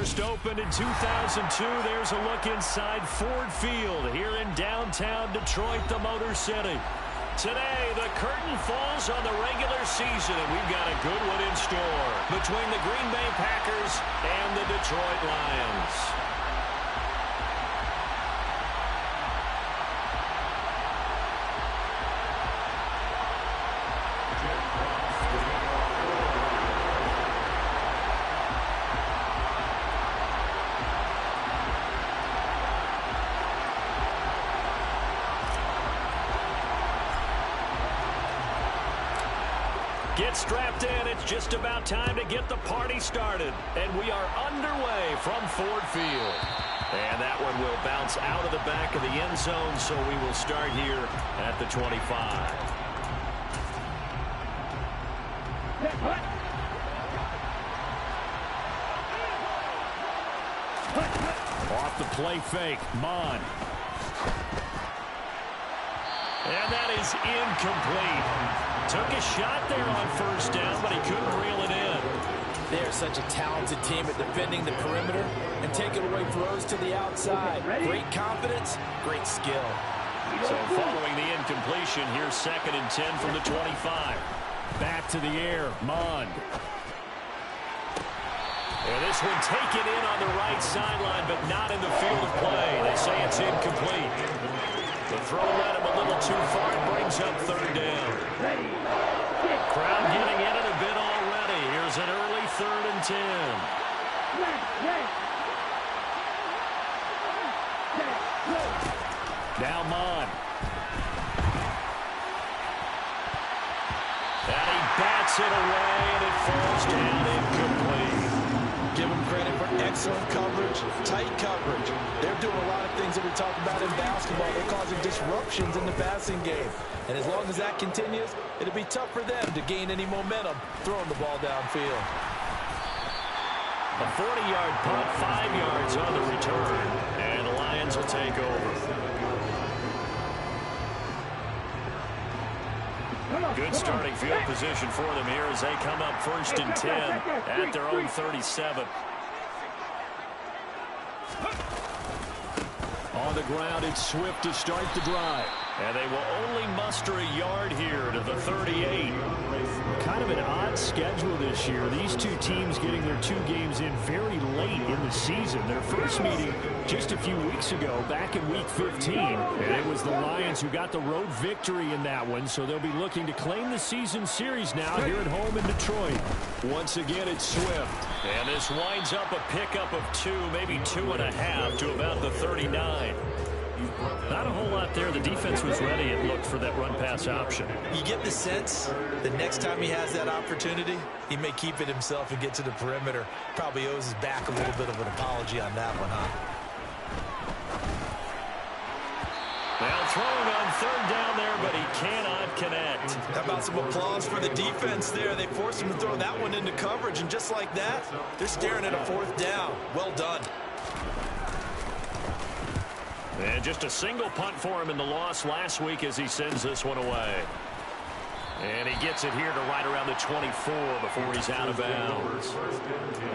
First opened in 2002, there's a look inside Ford Field here in downtown Detroit, the Motor City. Today, the curtain falls on the regular season, and we've got a good one in store between the Green Bay Packers and the Detroit Lions. Get strapped in. It's just about time to get the party started. And we are underway from Ford Field. And that one will bounce out of the back of the end zone, so we will start here at the 25. Off the play fake, Mon. And that is incomplete. Took a shot there on first down, but he couldn't reel it in. They're such a talented team at defending the perimeter and taking away throws to the outside. Great confidence, great skill. So following the incompletion, here's 2nd and 10 from the 25. Back to the air, Mon. And this one taken in on the right sideline, but not in the field of play. They say it's incomplete. The throw led him a little too far and brings up 3rd down. Crowd getting in it a bit already. Here's an early 3rd and 10. Now Mon. And he bats it away, and it falls down incomplete. Give them credit for excellent coverage, tight coverage. They're doing a lot of things that we talk about in basketball. They're causing disruptions in the passing game. And as long as that continues, it'll be tough for them to gain any momentum throwing the ball downfield. A 40-yard punt, 5 yards on the return. And the Lions will take over. Good starting field position for them here as they come up 1st and 10 at their own 37. On the ground, it's Swift to start the drive. And they will only muster a yard here to the 38. Kind of an odd schedule this year. These two teams getting their 2 games in very late in the season. Their first meeting just a few weeks ago, back in Week 15. And it was the Lions who got the road victory in that one, so they'll be looking to claim the season series now here at home in Detroit. Once again, it's Swift. And this winds up a pickup of 2, maybe 2.5 to about the 39. Not a whole lot there. The defense was ready, it looked, for that run-pass option. You get the sense that next time he has that opportunity, he may keep it himself and get to the perimeter. Probably owes his back a little bit of an apology on that one, huh? Well, throwing on 3rd down there, but he cannot connect. How about some applause for the defense there? They forced him to throw that one into coverage, and just like that, they're staring at a 4th down. Well done. And just a single punt for him in the loss last week as he sends this one away. And he gets it here to right around the 24 before he's out of bounds.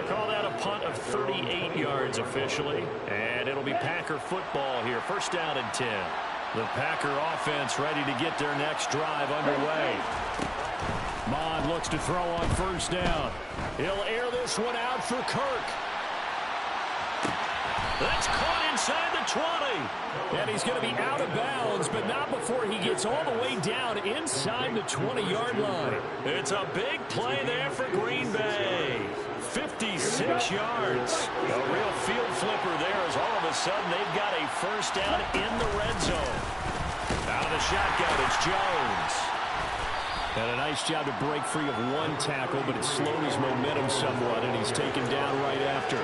Call that a punt of 38 yards officially. And it'll be Packer football here. 1st down and 10. The Packer offense ready to get their next drive underway. Mon looks to throw on 1st down. He'll air this one out for Kirk. That's caught inside the 20. And he's going to be out of bounds, but not before he gets all the way down inside the 20-yard line. It's a big play there for Green Bay. 56 yards. A real field flipper there as all of a sudden they've got a 1st down in the red zone. Out of the shotgun, it's Jones. And a nice job to break free of 1 tackle, but it slowed his momentum somewhat, and he's taken down right after.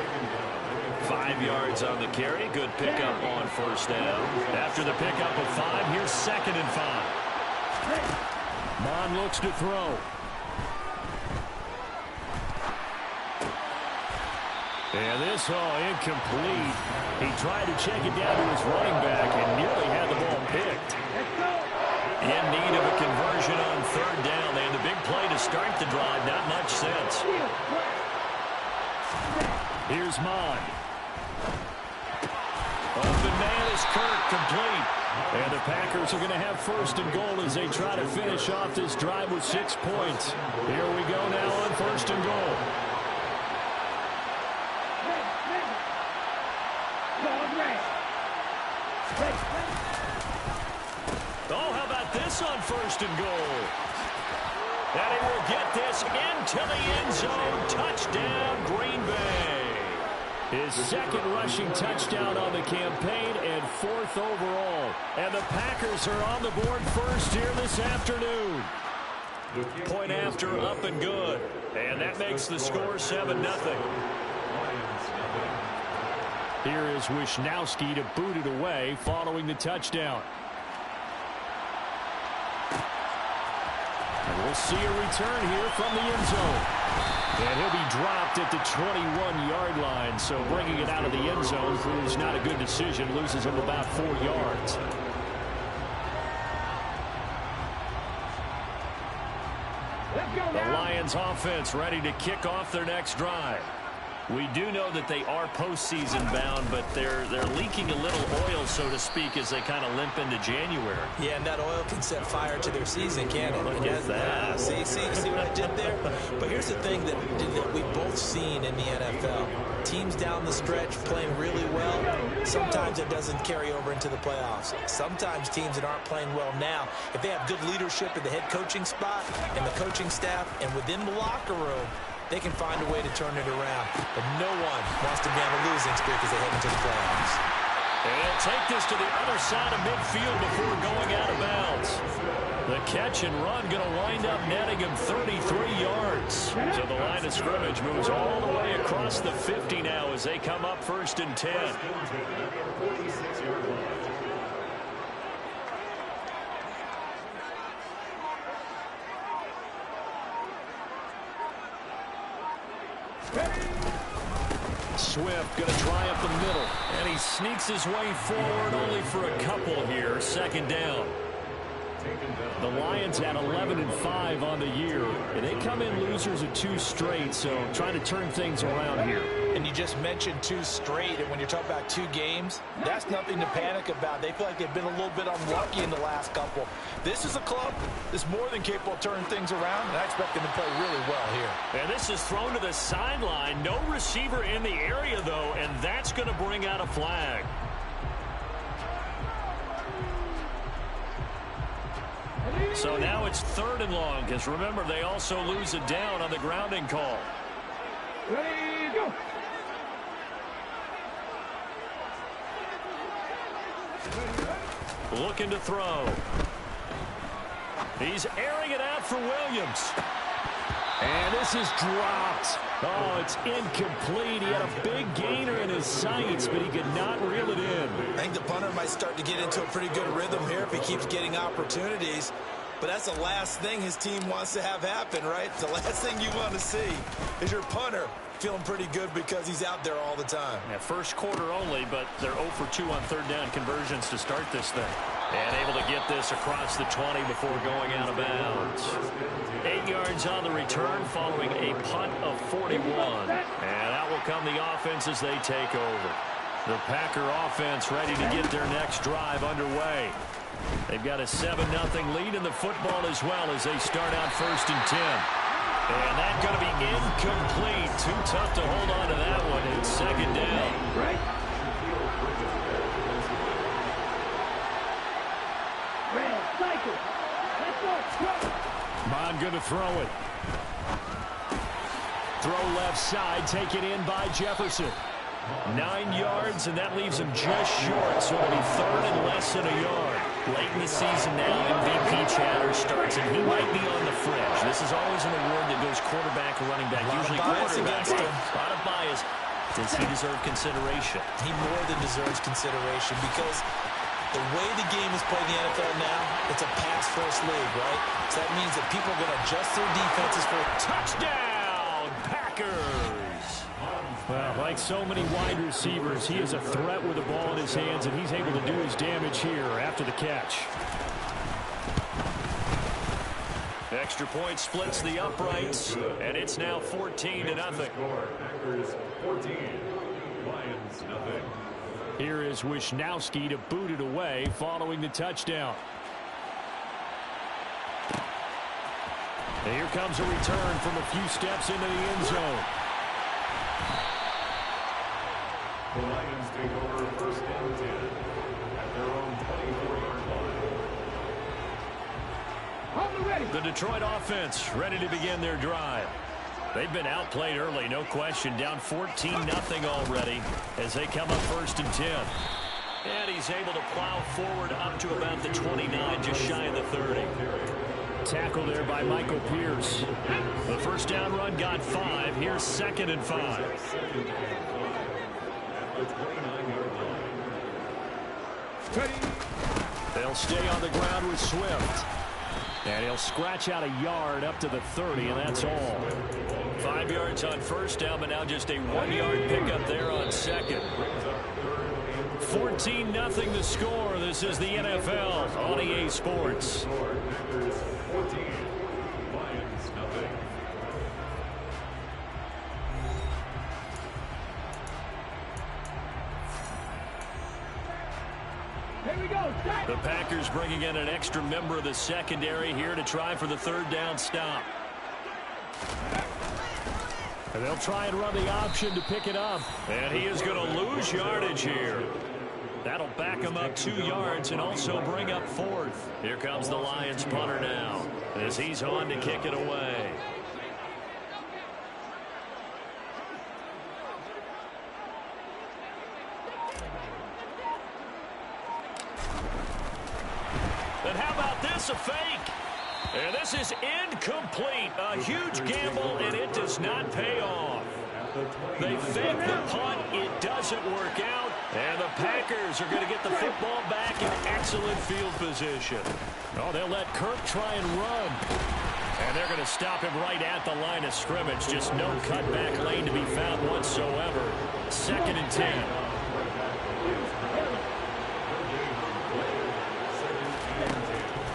5 yards on the carry. Good pickup on 1st down. After the pickup of 5, here's 2nd and 5. Mon looks to throw. And this, incomplete. He tried to check it down to his running back and nearly had the ball picked. In need of a conversion on 3rd down. They had the big play to start the drive. Not much sense. Here's Mon. man is Kirk, complete. And the Packers are going to have first and goal as they try to finish off this drive with 6 points. Here we go now on first and goal. Oh, how about this on first and goal? And he will get this into the end zone. Touchdown, Green Bay. His second rushing touchdown on the campaign and 4th overall. And the Packers are on the board first here this afternoon. Point after, up and good. And that makes the score 7-0. Here is Wisnowski to boot it away following the touchdown. And we'll see a return here from the end zone. And he'll be dropped at the 21-yard line, so bringing it out of the end zone proves not a good decision, loses him about 4 yards. The Lions offense ready to kick off their next drive. We do know that they are postseason bound, but they're leaking a little oil, so to speak, as they kind of limp into January. Yeah, and that oil can set fire to their season, can't it? Look at that. See what I did there? But here's the thing that we've both seen in the NFL. Teams down the stretch playing really well. Sometimes it doesn't carry over into the playoffs. Sometimes teams that aren't playing well now, if they have good leadership at the head coaching spot and the coaching staff and within the locker room, they can find a way to turn it around. But no one wants to be on a losing streak as they head into the playoffs. And they'll take this to the other side of midfield before going out of bounds. The catch and run going to wind up netting him 33 yards. So the line of scrimmage moves all the way across the 50 now as they come up first and 10. Swift going to try up the middle, and he sneaks his way forward only for a couple here. Second down. The Lions at 11-5 on the year, and they come in losers of 2 straight, so trying to turn things around here. And you just mentioned 2 straight, and when you're talking about 2 games, that's nothing to panic about. They feel like they've been a little bit unlucky in the last couple. This is a club that's more than capable of turning things around, and I expect them to play really well here. And this is thrown to the sideline. No receiver in the area, though, and that's going to bring out a flag. So now it's 3rd and long, because remember, they also lose a down on the grounding call. Ready, go. Looking to throw. He's airing it out for Williams. And this is dropped. Oh, it's incomplete. He had a big gainer in his sights, but he could not reel it in. I think the punter might start to get into a pretty good rhythm here if he keeps getting opportunities. But that's the last thing his team wants to have happen, right? The last thing you want to see is your punter feeling pretty good because he's out there all the time. Yeah, first quarter only, but they're 0 for 2 on 3rd down conversions to start this thing. And able to get this across the 20 before going out of bounds. 8 yards on the return following a punt of 41. And out will come the offense as they take over. The Packer offense ready to get their next drive underway. They've got a 7-0 lead in the football as well as they start out 1st and 10. And that's going to be incomplete. Too tough to hold on to that one. It's 2nd down. Right. Red, cycle. Let's go. Bond going to throw it. Throw left side, taken in by Jefferson. 9 yards, and that leaves him just short, so it'll be 3rd and less than a yard. Late in the season now, MVP chatter starts, and he might be on the fringe. This is always an award that goes quarterback or running back, usually quarterback. A lot of bias. Does he deserve consideration? He more than deserves consideration because the way the game is played in the NFL now, it's a pass-first league, right? So that means that people are going to adjust their defenses for a touchdown, Packers. Well, like so many wide receivers, he is a threat with the ball in his hands, and he's able to do his damage here after the catch. Extra point splits the uprights, and it's now 14-0. Packers 14, Lions nothing. Here is Wisnowski to boot it away following the touchdown. And here comes a return from a few steps into the end zone. The Lions take over first and 10 at their own 24-yard line. The Detroit offense ready to begin their drive. They've been outplayed early, no question. Down 14-0 already as they come up first and 10. And he's able to plow forward up to about the 29, just shy of the 30. Tackle there by Michael Pierce. The first down run got 5. Here's 2nd and 5. They'll stay on the ground with Swift. And he'll scratch out a yard up to the 30, and that's all. 5 yards on first down, but now just a 1-yard pickup there on second. 14-0 the score. This is the NFL on EA Sports. The Packers bringing in an extra member of the secondary here to try for the 3rd down stop. And they'll try and run the option to pick it up. And he is going to lose yardage here. That'll back him up 2 yards and also bring up 4th. Here comes the Lions punter now as he's on to kick it away. And how about this, a fake? And this is incomplete. A huge gamble, and it does not pay off. They fake the punt. It doesn't work out. And the Packers are going to get the football back in excellent field position. Oh, they'll let Kirk try and run. And they're going to stop him right at the line of scrimmage. Just no cutback lane to be found whatsoever. 2nd and 10.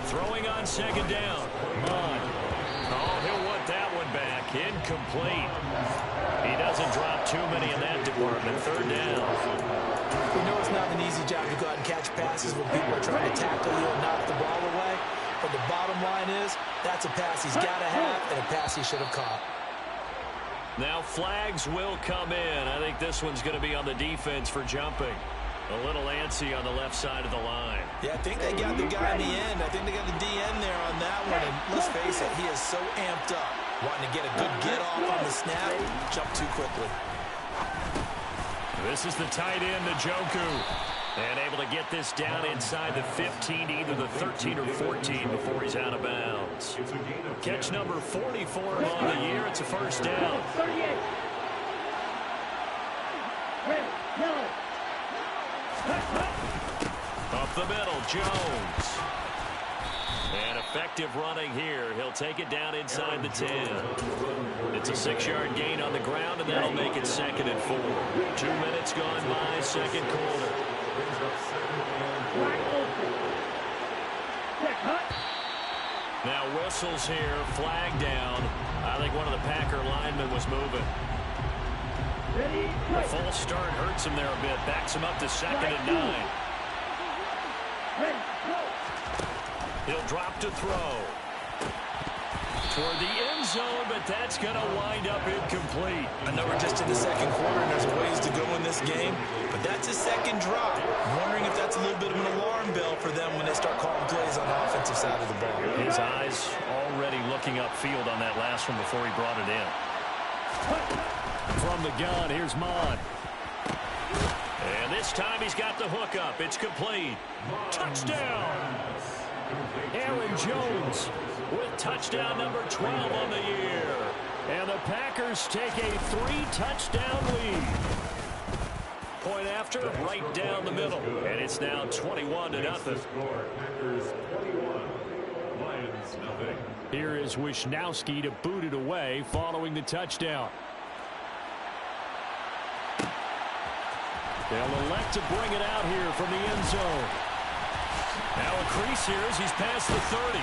Throwing on 2nd down. Oh, he'll want that one back. Incomplete. He doesn't drop too many in that department. 3rd down. We know it's not an easy job to go out and catch passes when people are trying to tackle you and knock the ball away. But the bottom line is, that's a pass he's got to have and a pass he should have caught. Now flags will come in. I think this one's going to be on the defense for jumping. A little antsy on the left side of the line. Yeah, I think they got the guy in the end. I think they got the DN there on that one. And let's face it, he is so amped up. Wanting to get a good get off on the snap, jump too quickly. This is the tight end, Njoku. And able to get this down inside the 15, either the 13 or 14 before he's out of bounds. Catch number 44 on the year. It's a first down. 38. Red, yellow. Up the middle, Jones. And effective running here. He'll take it down inside the 10. It's a 6-yard gain on the ground, and that'll make it 2nd and 4. 2 minutes gone by, 2nd quarter. Now whistles here, flag down. I think one of the Packer linemen was moving. The false start hurts him there a bit. Backs him up to 2nd and 9. He'll drop to throw. Toward the end zone, but that's going to wind up incomplete. I know we're just in the 2nd quarter and there's a ways to go in this game, but that's his 2nd drop. I'm wondering if that's a little bit of an alarm bell for them when they start calling plays on the offensive side of the ball. His eyes already looking upfield on that last one before he brought it in. From the gun, here's Mon. And this time he's got the hook up. It's complete. Touchdown! Aaron Jones with touchdown number 12 on the year. And the Packers take a 3-touchdown lead. Point after, right down the middle. And it's now 21-0. Here is Wisnowski to boot it away following the touchdown. They'll elect to bring it out here from the end zone. Now a crease here as he's past the 30.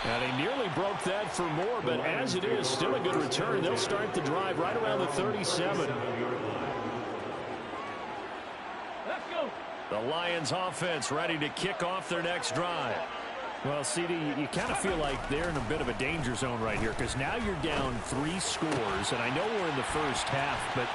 And he nearly broke that for more, but as it is, still a good return. They'll start the drive right around the 37. Let's go. Lions offense ready to kick off their next drive. Well, CD, you kind of feel like they're in a bit of a danger zone right here because now you're down 3 scores, and I know we're in the first half, but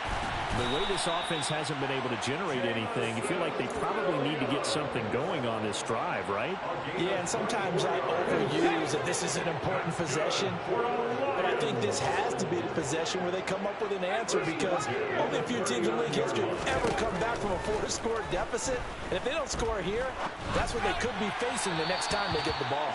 the way this offense hasn't been able to generate anything, you feel like they probably need to get something going on this drive, right? Yeah, and sometimes I overuse that this is an important possession, but I think this has to be the possession where they come up with an answer because only a few teams in league history have ever come back from a 4-score deficit, and if they don't score here, that's what they could be facing the next time they get the ball.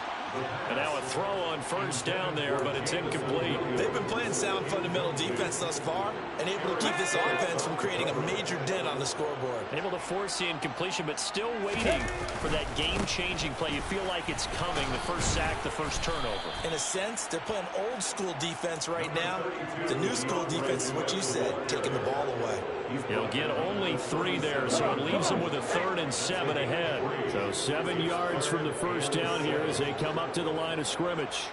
And now a throw on first down there, but it's incomplete. They've been playing sound fundamental defense thus far and able to keep this offense from creating a major dent on the scoreboard. Able to force the incompletion, but still waiting for that game-changing play. You feel like it's coming, the first sack, the first turnover. In a sense, they're playing old-school defense right now. The new-school defense is what you said, taking the ball away. He'll get only 3 there, so it leaves him with a 3rd and 7 ahead. So 7 yards from the first down here as they come up to the line of scrimmage.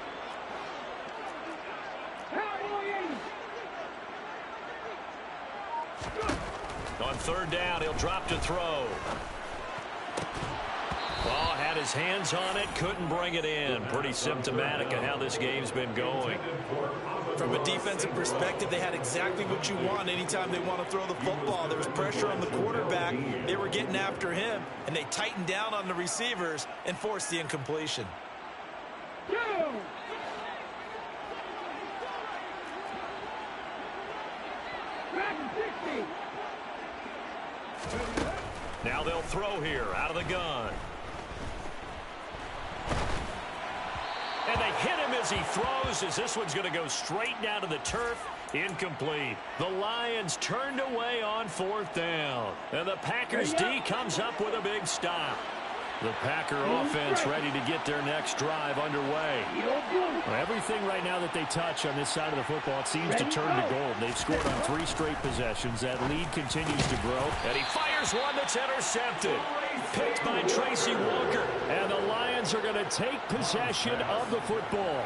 On 3rd down, he'll drop to throw. Ball had his hands on it, couldn't bring it in. Pretty symptomatic of how this game's been going. From a defensive perspective, they had exactly what you want anytime they want to throw the football. There was pressure on the quarterback. They were getting after him, and they tightened down on the receivers and forced the incompletion. Now they'll throw here out of the gun. And they hit him as he throws, as this one's going to go straight down to the turf. Incomplete. The Lions turned away on 4th down. And the Packers D comes up with a big stop. The Packer offense ready to get their next drive underway. Well, everything right now that they touch on this side of the football, it seems to turn to gold. They've scored on 3 straight possessions. That lead continues to grow. And he fires one that's intercepted. Picked by Tracy Walker. And the Lions are going to take possession of the football.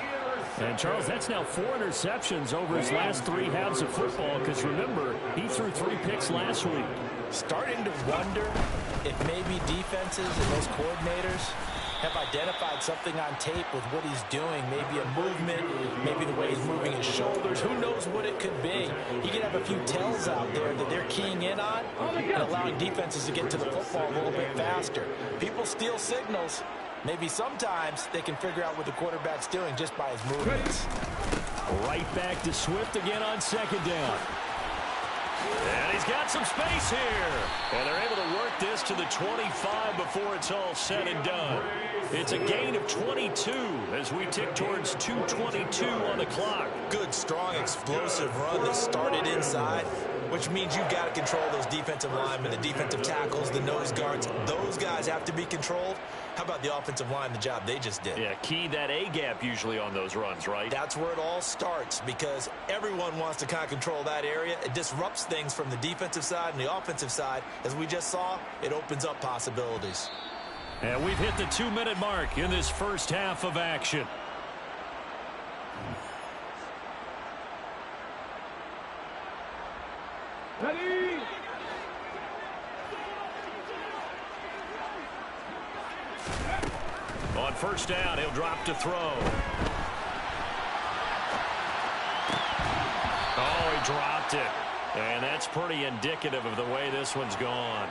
And, Charles, that's now 4 interceptions over his last 3 halves of football because, remember, he threw 3 picks last week. Starting to wonder if maybe defenses and those coordinators have identified something on tape with what he's doing. Maybe a movement, maybe the way he's moving his shoulders. Who knows what it could be? He could have a few tells out there that they're keying in on and allowing defenses to get to the football a little bit faster. People steal signals. Maybe sometimes they can figure out what the quarterback's doing just by his movements. Right back to Swift again on 2nd down. And he's got some space here. And they're able to work this to the 25 before it's all said and done. It's a gain of 22 as we tick towards 2:22 on the clock. Good, strong, explosive run that started inside, which means you've got to control those defensive linemen, the defensive tackles, the nose guards. Those guys have to be controlled. How about the offensive line, the job they just did? Yeah, key that A-gap usually on those runs, right? That's where it all starts because everyone wants to kind of control that area. It disrupts things from the defensive side and the offensive side. As we just saw, it opens up possibilities. And we've hit the 2-minute mark in this first half of action. Ready? On 1st down, he'll drop to throw. Oh, he dropped it. And that's pretty indicative of the way this one's gone.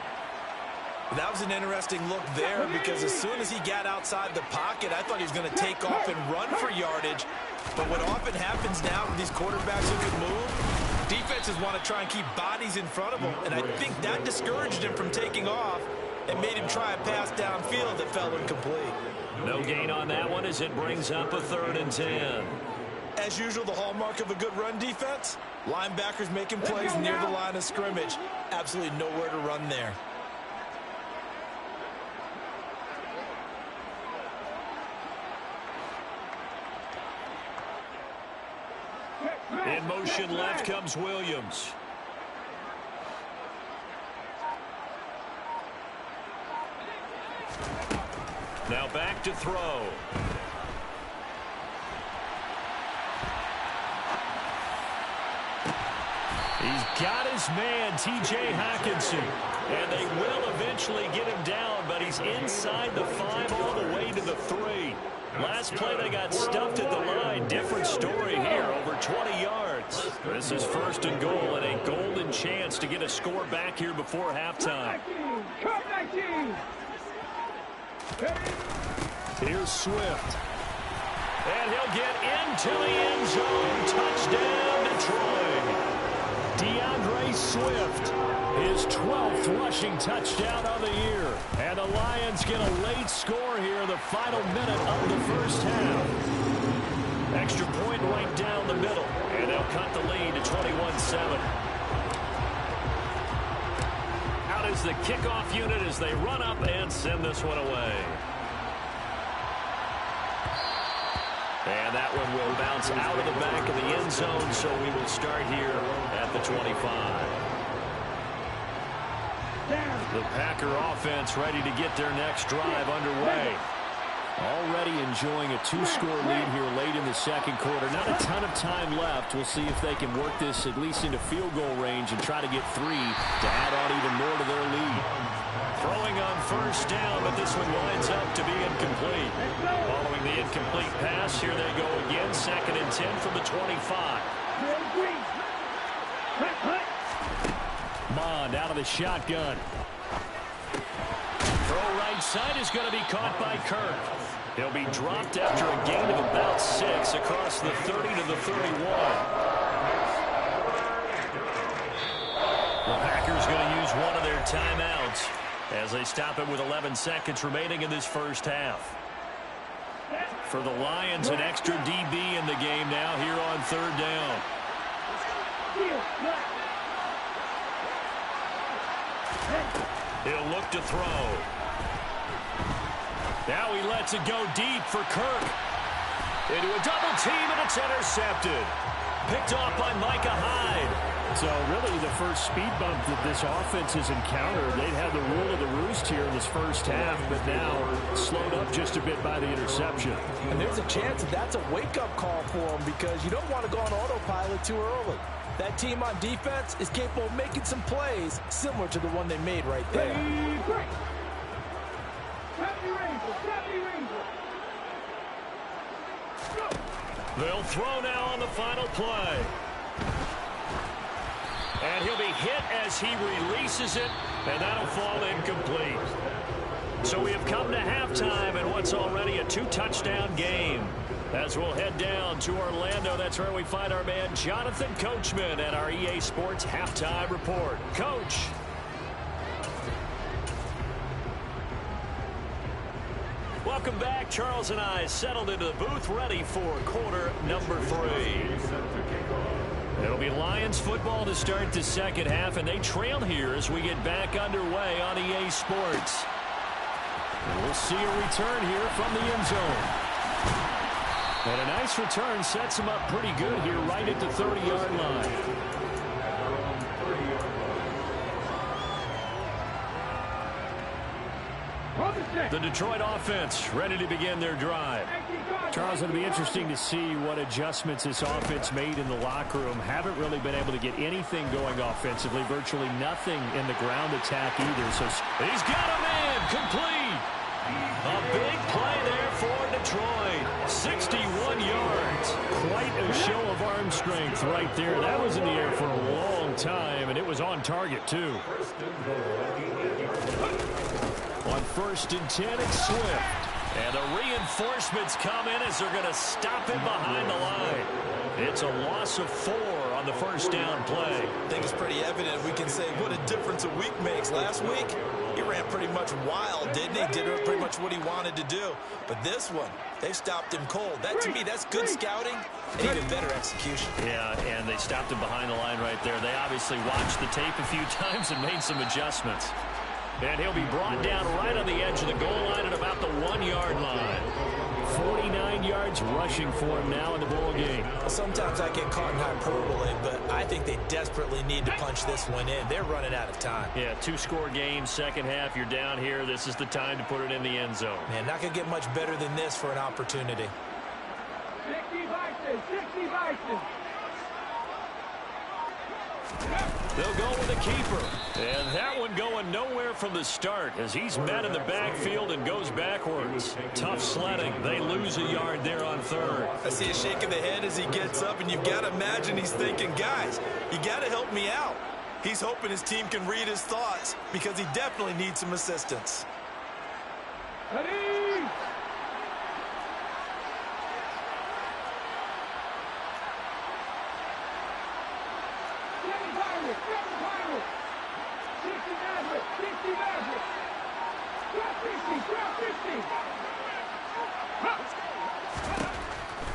That was an interesting look there because as soon as he got outside the pocket, I thought he was going to take off and run for yardage. But what often happens now with these quarterbacks who can move, defenses want to try and keep bodies in front of them. And I think that discouraged him from taking off and made him try a pass downfield that fell incomplete. No gain on that one as it brings up a 3rd and 10. As usual, the hallmark of a good run defense, linebackers making plays near the line of scrimmage. Absolutely nowhere to run there. In motion left comes Williams. Now back to throw. He's Got his man, T.J. Hawkinson. And they will eventually get him down, but he's inside the 5 all the way to the 3. Last play, they got stuffed at the line. Different story here, over 20 yards. This is 1st and goal, and a golden chance to get a score back here before halftime. Here's Swift. And he'll get into the end zone. Touchdown, Detroit. DeAndre Swift, his 12th rushing touchdown of the year. And the Lions get a late score here in the final minute of the first half. Extra point right down the middle. And they'll cut the lead to 21-7. Out is the kickoff unit as they run up and send this one away. And that one will bounce out of the back of the end zone, so we will start here at the 25. The Packer offense ready to get their next drive underway. Already enjoying a 2-score lead here late in the second quarter. Not a ton of time left. We'll see if they can work this at least into field goal range and try to get 3 to add on even more to their lead. Throwing on first down, but this one winds up to be incomplete. Following the incomplete pass, here they go again. 2nd and 10 from the 25. Mond out of the shotgun. Throw right side is going to be caught by Kirk. He'll be dropped after a gain of about 6 across the 30 to the 31. The Packers going to use one of their timeouts as they stop it with 11 seconds remaining in this first half. For the Lions, an extra DB in the game now here on 3rd down. He'll look to throw. Now he lets it go deep for Kirk. Into a double team, and it's intercepted. Picked off by Micah Hyde. So really the first speed bump that this offense has encountered. They'd had the rule of the roost here in this first half, but now slowed up just a bit by the interception. And there's a chance that that's a wake-up call for them because you don't want to go on autopilot too early. That team on defense is capable of making some plays similar to the one they made right there. They'll throw now on the final play. And he'll be hit as he releases it, and that'll fall incomplete. So we have come to halftime in what's already a 2-touchdown game. As we'll head down to Orlando, that's where we find our man Jonathan Coachman at our EA Sports Halftime Report. Coach. Welcome back. Charles and I settled into the booth ready for quarter number 3. It'll be Lions football to start the second half, and they trail here as we get back underway on EA Sports. And we'll see a return here from the end zone. And a nice return sets him up pretty good here right at the 30-yard line. The Detroit offense ready to begin their drive. Charles, it'll be interesting to see what adjustments this offense made in the locker room. Haven't really been able to get anything going offensively. Virtually nothing in the ground attack either. So he's got a man complete. A big play there for Detroit. 61 yards. Quite a show of arm strength right there. That was in the air for a long time, and it was on target too. On 1st and 10, it's Swift. And the reinforcements come in as they're going to stop him behind the line. It's a loss of 4 on the first down play. I think it's pretty evident we can say what a difference a week makes. Last week, he ran pretty much wild, didn't he? Did pretty much what he wanted to do. But this one, they stopped him cold. That, to me, that's good scouting and even better execution. Yeah, and they stopped him behind the line right there. They obviously watched the tape a few times and made some adjustments. And he'll be brought down right on the edge of the goal line at about the 1-yard line. 49 yards rushing for him now in the ball game. Sometimes I get caught in hyperbole, but I think they desperately need to punch this one in. They're running out of time. Yeah, 2-score game, second half. You're down here. This is the time to put it in the end zone. Man, not going to get much better than this for an opportunity. 60 Vikings, 60 Vikings. They'll go with the keeper. And that one going nowhere from the start as he's met in the backfield and goes backwards. Tough sledding. They lose a yard there on third. I see a shake of the head as he gets up, and you've got to imagine he's thinking, guys, you got to help me out. He's hoping his team can read his thoughts because he definitely needs some assistance. Ready?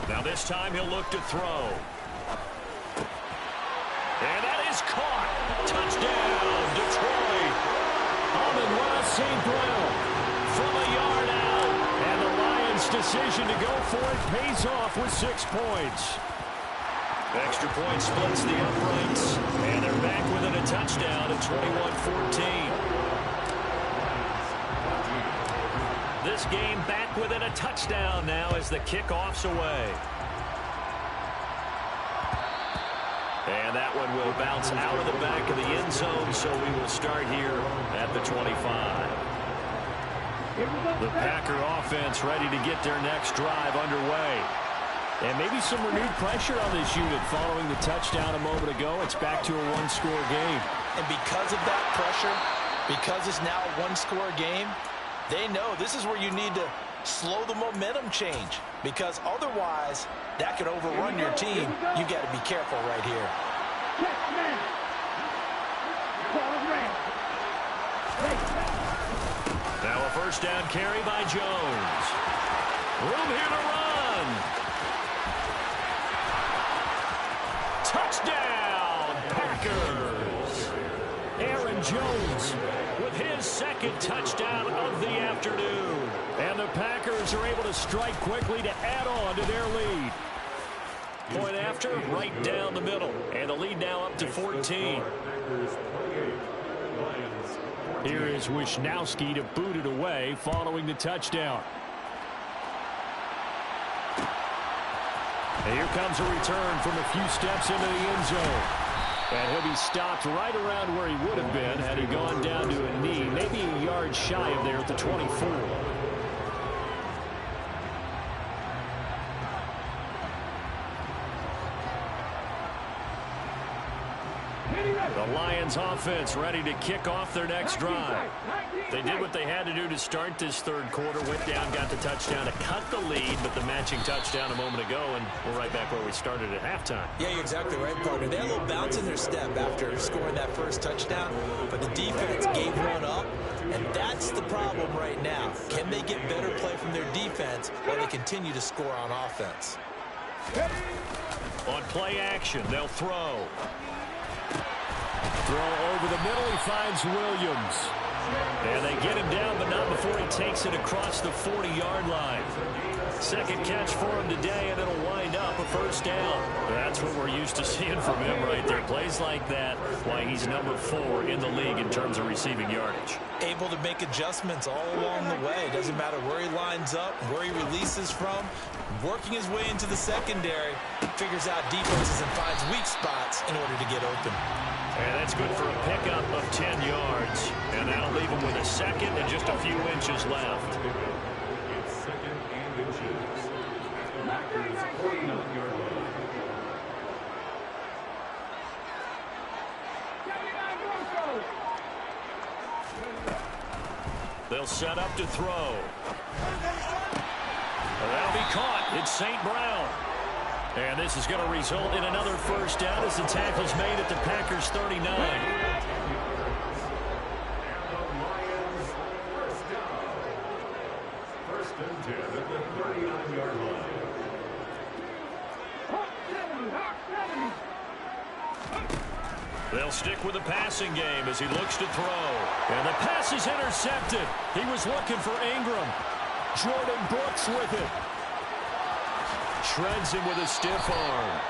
Now this time he'll look to throw. And that is caught. Touchdown, Detroit. Amon-Ra St. Brown from a yard out. And the Lions' decision to go for it pays off with 6 points. Extra point splits the uprights. And they're back within a touchdown at 21-14. This game back within a touchdown now as the kickoff's away. And that one will bounce out of the back of the end zone, so we will start here at the 25. The Packer offense ready to get their next drive underway. And maybe some renewed pressure on this unit following the touchdown a moment ago. It's back to a one-score game. And because of that pressure, because it's now a one-score game, they know this is where you need to slow the momentum change, because otherwise that could overrun your team. You got to be careful right here. Now a first down carry by Jones. Room here to run. Touchdown, Packers. Aaron Jones with his second touchdown of the afternoon. And the Packers are able to strike quickly to add on to their lead. Point after, right down the middle. And the lead now up to 14. Here is Wisnowski to boot it away following the touchdown. And here comes a return from a few steps into the end zone. And he'll be stopped right around where he would have been had he gone down to a knee, maybe a yard shy of there at the 24. The Lions offense ready to kick off their next drive. They did what they had to do to start this third quarter, went down, got the touchdown to cut the lead, but the matching touchdown a moment ago, and we're right back where we started at halftime. Yeah, you're exactly right, partner. They had a little bounce in their step after scoring that first touchdown, but the defense gave one up, and that's the problem right now. Can they get better play from their defense while they continue to score on offense? On play action, they'll throw. Throw over the middle, he finds Williams. And they get him down, but not before he takes it across the 40-yard line. Second catch for him today, and it'll wind up a first down. That's what we're used to seeing from him right there. Plays like that, why he's number 4 in the league in terms of receiving yardage. Able to make adjustments all along the way. Doesn't matter where he lines up, where he releases from. Working his way into the secondary, figures out defenses and finds weak spots in order to get open. And that's good for a pickup of 10 yards. And that'll leave him with a second and just a few inches left. It's second and inches. Packers 49-yard line. They'll set up to throw. That'll be caught. It's St. Brown. And this is going to result in another first down as the tackle's made at the Packers 39. And the Lions first down. First and 10 at the 39-yard line. They'll stick with the passing game as he looks to throw. And the pass is intercepted. He was looking for Ingram. Jordan Brooks with it. Shreds him with a stiff arm.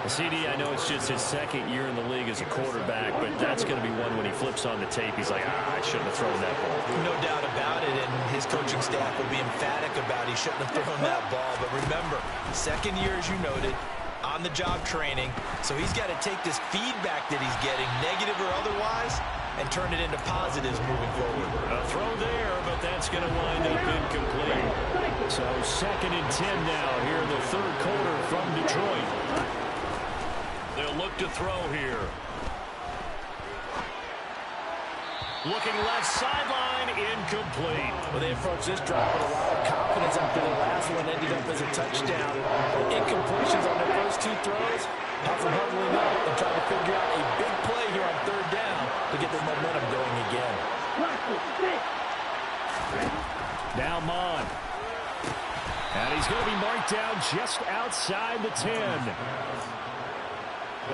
CD, I know it's just his second year in the league as a quarterback, but that's going to be one when he flips on the tape. He's like, I shouldn't have thrown that ball. No doubt about it, and his coaching staff will be emphatic about he shouldn't have thrown that ball. But remember, second year, as you noted, on-the-job training, so he's got to take this feedback that he's getting, negative or otherwise, and turn it into positives moving forward. A throw there, but that's going to wind up incomplete. So 2nd and 10 now here in the third quarter from Detroit. They'll look to throw here. Looking left sideline, incomplete. Well, they approached this drive with a lot of confidence after the last one ended up as a touchdown. Incompletions on their first 2 throws have them huddling up and trying to figure out a big play here on 3rd down to get their momentum going again. Now Mon. And he's going to be marked down just outside the 10.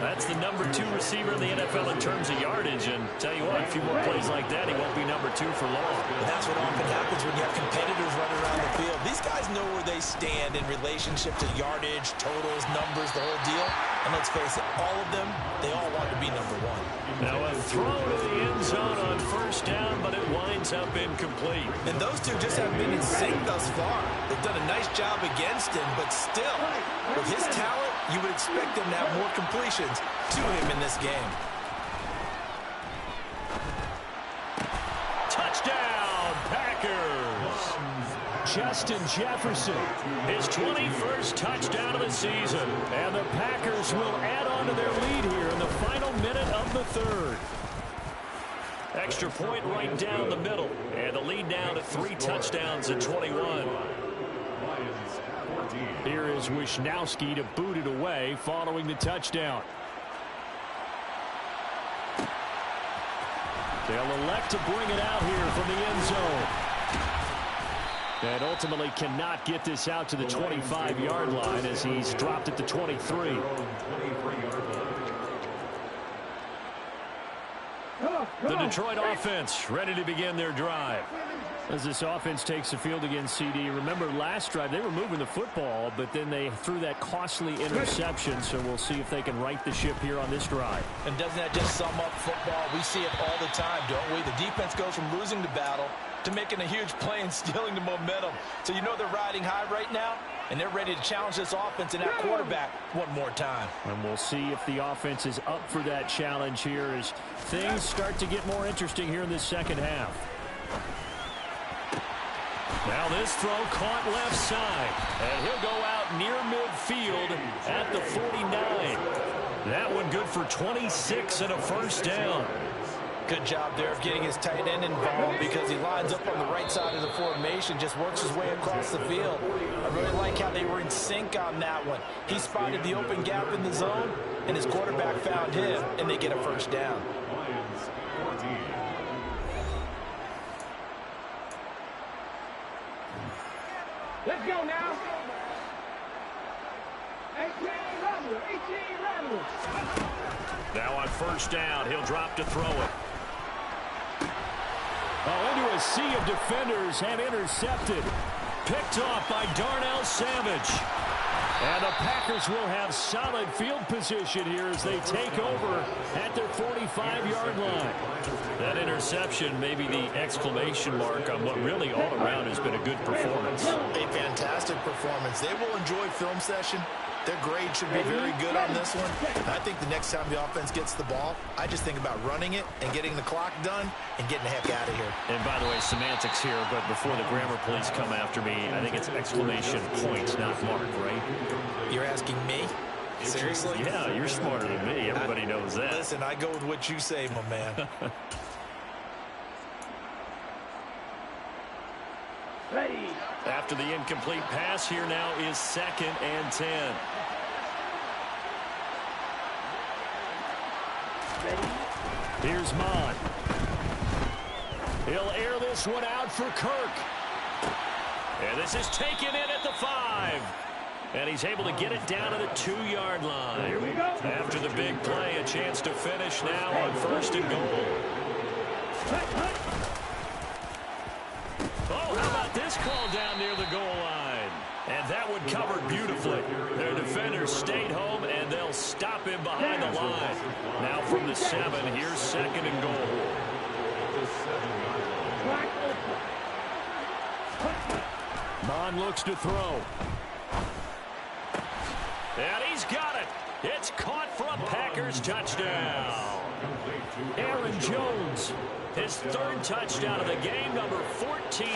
That's the number 2 receiver in the NFL in terms of yardage. And tell you what, a few more plays like that, he won't be number 2 for long. And that's what often happens when you have competitors running around the field. These guys know where they stand in relationship to yardage, totals, numbers, the whole deal. And let's face it, all of them, they all want to be number 1. Now a throw to the end zone on 1st down, but it winds up incomplete. And those two just haven't been in sync thus far. They've done a nice job against him, but still, with his talent, you would expect them to have more completions to him in this game. Touchdown, Packers! Justin Jefferson, his 21st touchdown of the season. And the Packers will add on to their lead here in the final minute of the 3rd. Extra point right down the middle. And the lead now to 3 touchdowns at 21. Here is Wisnowski to boot it away following the touchdown. They'll elect to bring it out here from the end zone. And ultimately cannot get this out to the 25-yard line as he's dropped at the 23. The Detroit offense ready to begin their drive. As this offense takes the field against CD, remember last drive they were moving the football, but then they threw that costly interception, so we'll see if they can right the ship here on this drive. And doesn't that just sum up football? We see it all the time, don't we? The defense goes from losing the battle to making a huge play and stealing the momentum. So you know they're riding high right now, and they're ready to challenge this offense and that quarterback one more time. And we'll see if the offense is up for that challenge here as things start to get more interesting here in this second half. Now this throw caught left side, and he'll go out near midfield at the 49. That one good for 26 and a 1st down. Good job there of getting his tight end involved because he lines up on the right side of the formation, just works his way across the field. I really like how they were in sync on that one. He spotted the open gap in the zone, and his quarterback found him, and they get a 1st down. Let's go now. 18 Rebels. Now on 1st down, he'll drop to throw it. Oh, into a sea of defenders and intercepted. Picked off by Darnell Savage. And the Packers will have solid field position here as they take over at their 45-yard line. That interception may be the exclamation mark on what really all around has been a good performance. A fantastic performance. They will enjoy film session. Their grade should be very good on this one. I think the next time the offense gets the ball, I just think about running it and getting the clock done and getting the heck out of here. And by the way, semantics here, but before the grammar police come after me, I think it's exclamation point, not mark, right? You're asking me? Seriously? Yeah, you're smarter than me. Everybody knows that. Listen, I go with what you say, my man. Ready. After the incomplete pass, here now is 2nd and 10. Ready. Here's Mon. He'll air this one out for Kirk. And this is taken in at the 5. And he's able to get it down to the 2-yard line. Here we go. After the big play, a chance to finish now on 1st and goal. Oh, how about this call down near the goal line? And that one covered beautifully. Their defenders stayed home, and they'll stop him behind the line. Now from the 7, here's 2nd and goal. Mon looks to throw. And he's got it. Packers touchdown. Aaron Jones, his third touchdown of the game, number 14